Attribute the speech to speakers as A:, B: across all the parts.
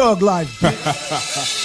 A: Thug Life.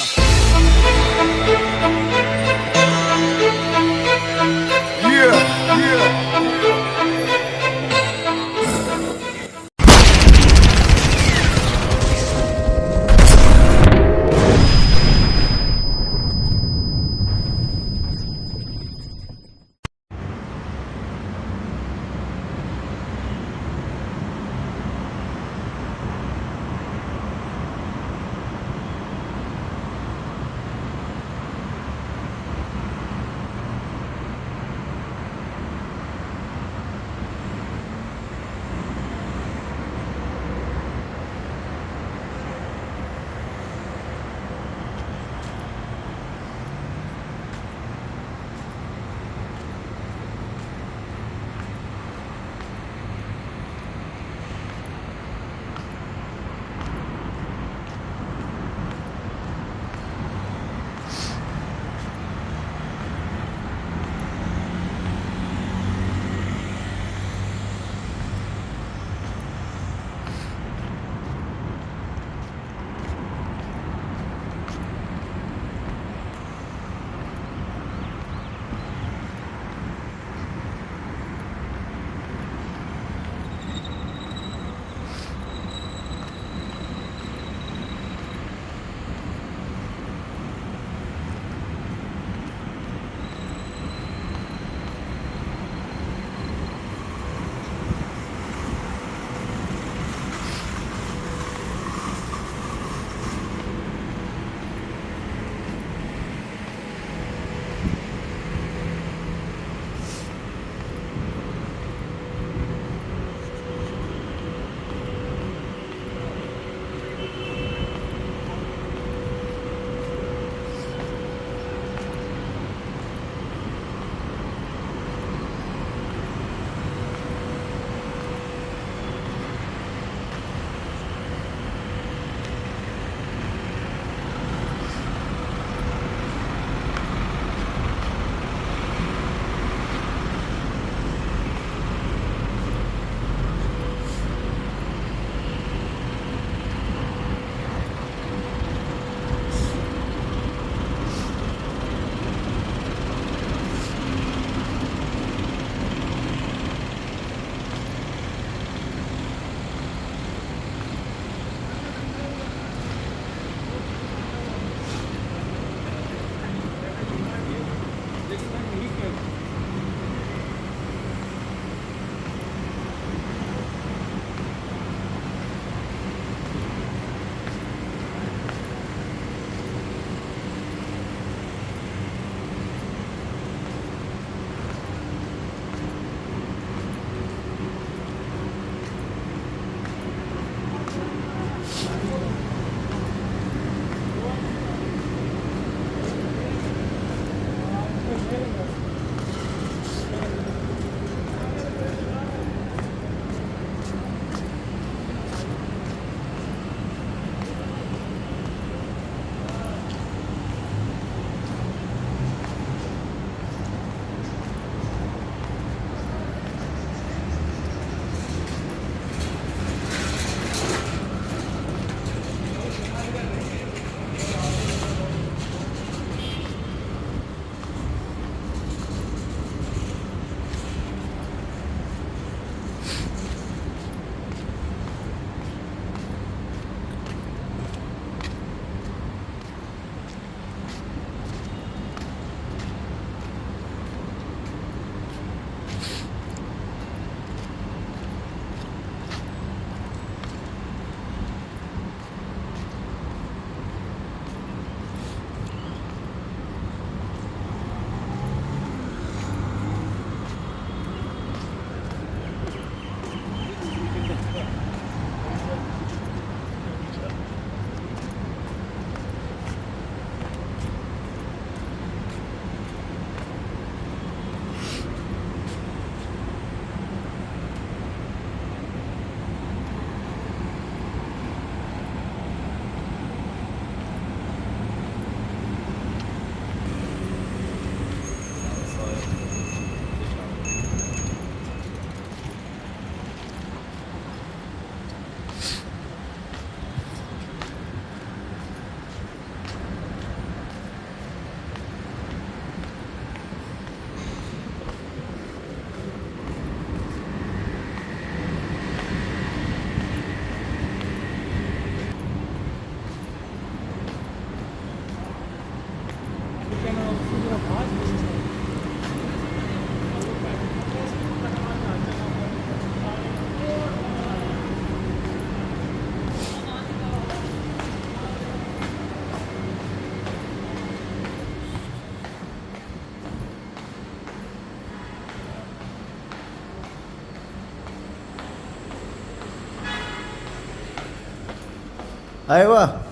A: Aywa.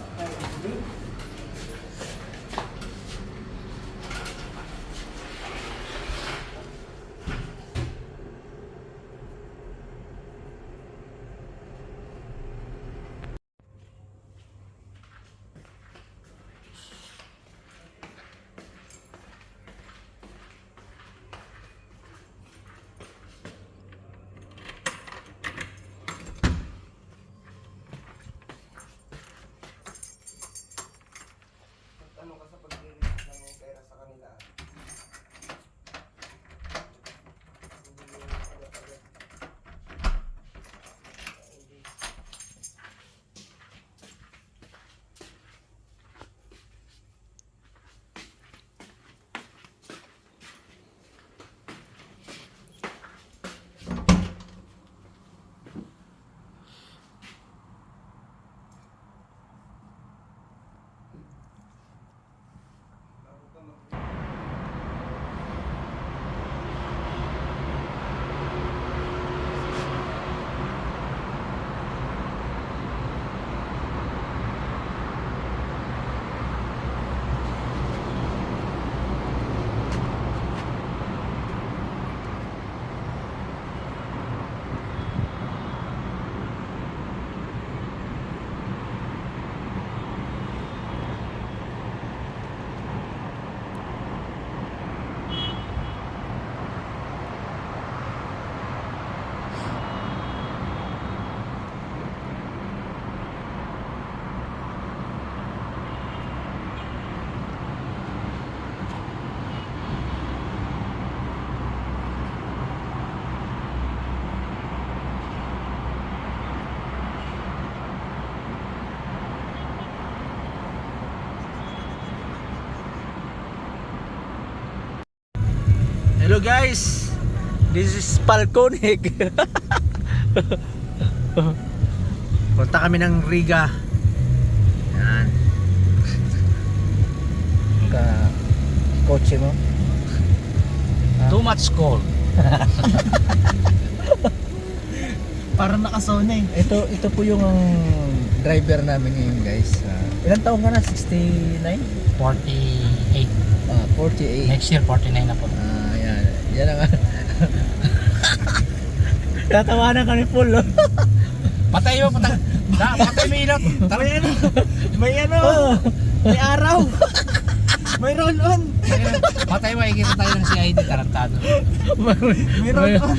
B: Ano ka sa pag-release ng pera sa kanila? Hindi mo agad-agad. Hindi.
A: Hello guys. This is Palconic. Punta kami ng Riga. Yan. Kotse mo.
C: Too much cold.
B: Parang nakasona eh.
A: Ito po yung driver namin ngayon guys. Ilang taon ka na? 69?
C: 48.
A: 48.
C: Next year, 49 na po.
A: Yan. Yan ang tatawanan kami full. Oh.
C: Patay mo, patay. Patay mo ilot.
B: May ano? May araw. May roll-on.
C: Patay mo, ikita tayo ng CID, tarantado.
B: May roll-on.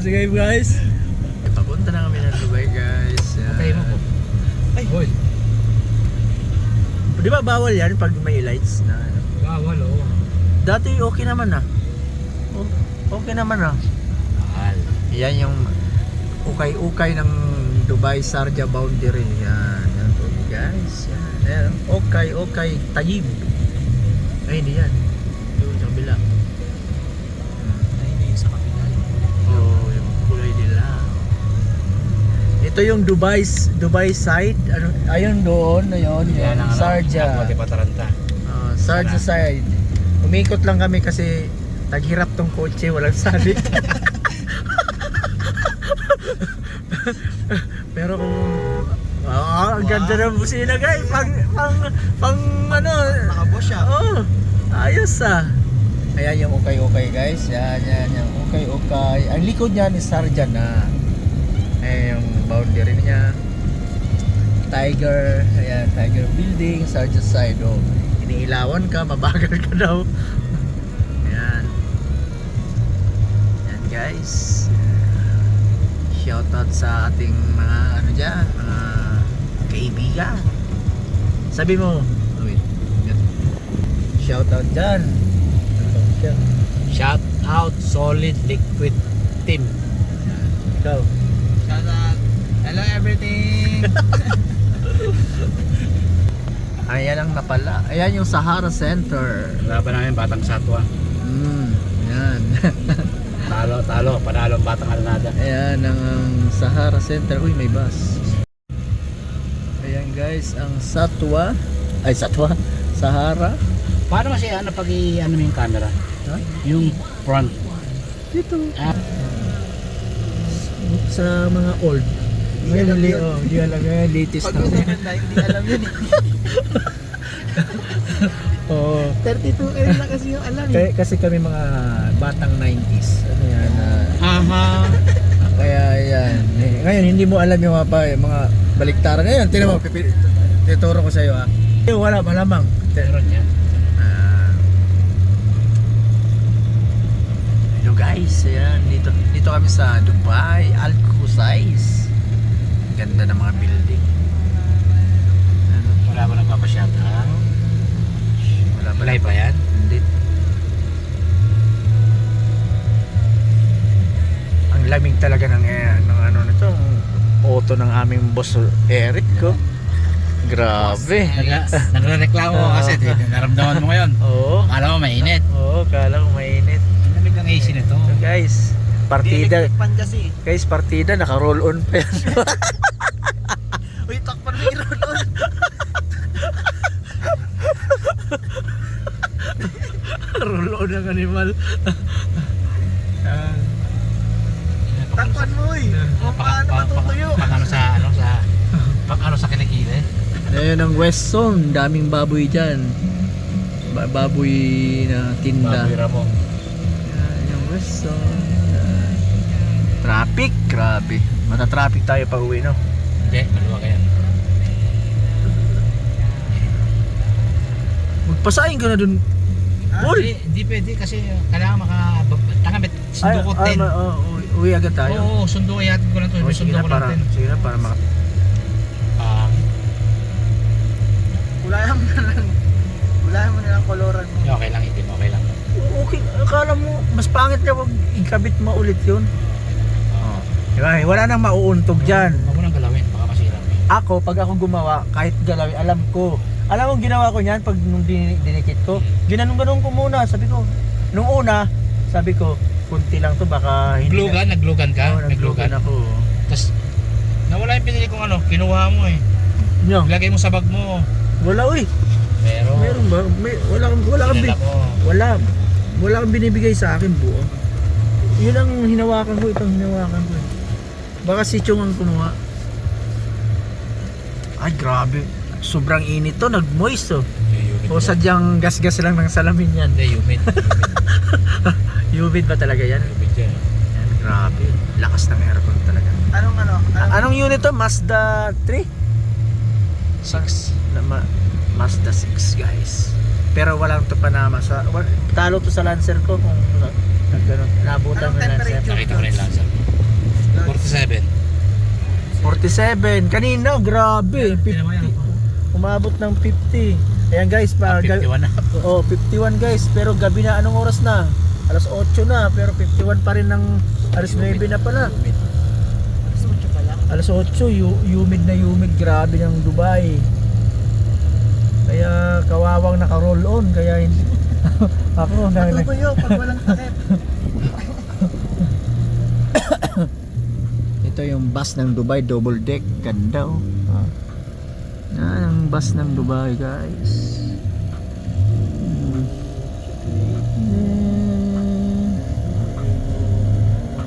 A: Sige guys. Papunta na kami ng Dubai guys.
C: Patay mo po.
B: Ay.
C: Hoy.
A: Di ba bawal yan pag may lights na ano?
C: Bawal, oo.
A: Dati okay naman ah. Okay naman ah.
C: Bawal.
A: Yan yung ukay-ukay ng Dubai Sharjah boundary. Yan po guys. Yan. Okay, Tayyib. Ay, hindi yan. Yung sa kabila.
C: Ay, na yung sa kapila.
A: Oh, yung kulay nila. Ito yung Dubai side. Ano, ayun doon, ayun,
C: Yan ang
A: Sharjah.
C: Pati pataranta.
A: Sharjah side. Umikot lang kami kasi naghirap tong kotse, walang salik. Pero kung ang ganda ng busina guys, pang ano,
B: Nakabos siya.
A: oh, ayos ah. Ayan yung okay guys, yan yung okay. Ang likod niya ni Sharjah na. Ayan yung boundary niya. Tiger, ayan, Tiger Building, Sharjah side. Oh, iniilawan ka, mabagal ka daw. Ayan. Ayan guys. Shoutout sa ating mga ano dyan, mga kaibigan. Sabi mo, wait. Shoutout dyan.
C: Shout out Solid Liquid Team.
A: Ikaw.
B: Shout out. Hello everything.
A: Ayan ang napala. Ayan yung Sahara Center.
C: Laban namin Batang Satwa.
A: Yan.
C: Panalo ang Batang Alanada.
A: Ayan ang Sahara Center. Uy, may bus. Ayan guys, ang Satwa. Sahara.
C: Paano kasi ano pag i-ano mo yung camera?
A: Ha?
C: Yung front.
A: Dito.
C: Ah,
A: Sa mga old. Ngayon, di alam yan, latest
B: Pag
A: na.
B: maganda, hindi alam yun eh.
A: Oo.
B: 32 na kasi yung alam eh.
A: Kasi kami mga batang 90s. Ano yan?
C: Aha.
A: Kaya yan. Ngayon, hindi mo alam yung mga baliktaran. Ngayon, tinan mo, tituro ko sa'yo ha. Wala, malamang.
C: Meron yan.
A: Hello guys, ayan, dito kami sa Dubai, Al Qusais. Ganda ng mga building. Ano?
C: Wala ba nagpapasyat ha?
A: Wala ba?
C: Live ba yan?
A: Hindi. Ang lamig talaga ng ano nito, auto ng aming boss Eric ko. Grabe.
C: Nagre-reklamo ko kasi naramdaman mo ngayon.
A: Oo.
C: Akala mo mainit.
A: Oo, kala ko mainit.
C: Ang lamig ng AC nito.
A: So guys, partida.
B: Electric pan kasi.
A: Guys, partida naka-roll on pa yan.
B: Uy, takpan mo yung roll-on.
A: Roll on ng animal.
B: Takpan mo eh. Kung paano matutuyo.
C: Pag ano sa kilikili.
A: Ayan ang West Zone, daming baboy dyan. Baboy na tinda.
C: Baboy ramo.
A: Ayan yung West Zone. Traffic, grabe. Mata-traffic tayo pag uwi, no?
C: Hindi, maluwag yan.
A: Magpasahin ka na dun. Uy!
C: Hindi pwede kasi kailangan tangamit sundo ko 10.
A: Uwi agad tayo.
C: Oo, sundo ay hatid ko lang to.
A: Oh, sige
C: Sundo
A: na
C: ko lang
A: para,
C: 10.
A: sige na para
B: Kulayan mo na lang koloran mo.
C: Okay lang, itim, okay lang.
A: Okay, akala mo, mas pangit na wag ikabit mo ulit yun. Oh. Diba? Wala nang mauuntog dyan.
C: Huwag mo nang galawin, baka masira mo.
A: Ako, pag ako gumawa, kahit galawin, alam ko. Alam mo ginawa ko niyan pag nung dinikit ko? Ginanong-ganong ko muna, sabi ko. Nung una, sabi ko, kunti lang to, baka hindi
C: Naglugan ka?
A: Oo, naglugan ako.
C: Tapos, nawala yung pinili kong ano, kinuha mo eh.
A: Nyo,
C: Ilagay mo sa bag mo.
A: wala uy.
C: Pero,
A: Meron ba? Wala kang
C: pinila mo.
A: wala kang binibigay sa akin buo. Yun ang hinawakan ko, itong hinawakan ko. Baka si Chong ang kumuha. Ay, grabe. Sobrang init to, nag-moist to.
C: Humid
A: O sadyang gas-gas lang ng salamin yan.
C: Hindi, humid.
A: Humid ba talaga yan?
C: Humid yan.
A: Yan, grabe. Lakas ng aircon talaga. Anong unit to? Mazda 3?
C: 6.
A: Mazda 6 guys. Pero walang to Panama sa talo to sa Lancer ko kung nagganon. Nabutan
B: Anong
A: ng Lancer.
B: temperature?
C: Nakita ko na yung Lancer. 47.
A: 47. Kanina, grabe.
C: Tingnan mo yan.
A: 50. Umabot ng 50. Ayan guys,
C: 51 na.
A: 51 guys. Pero gabi na, anong oras na? Alas 8 na, pero 51 pa rin ng alas 9 na pala.
C: Humid.
A: Alas 8, humid na humid, grabe ng Dubai. Kaya kawawang naka-roll on, kaya hindi. Ako
B: Matutuyo pag walang takip.
A: Ito yung bus ng Dubai, double deck, ganda oh. Yan ang bus ng Dubai guys.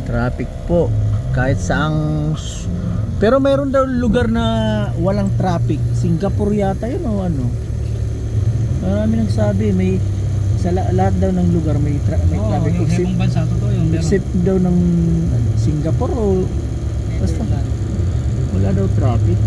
A: Traffic po kahit saang. Pero mayroon daw lugar na walang traffic. Singapore yata yun o ano. Marami nagsabi may sa lahat daw ng lugar may traffic
C: yung
A: except,
C: ibang bansa, totoo yung meron.
A: except daw ng Singapore o basta wala daw traffic.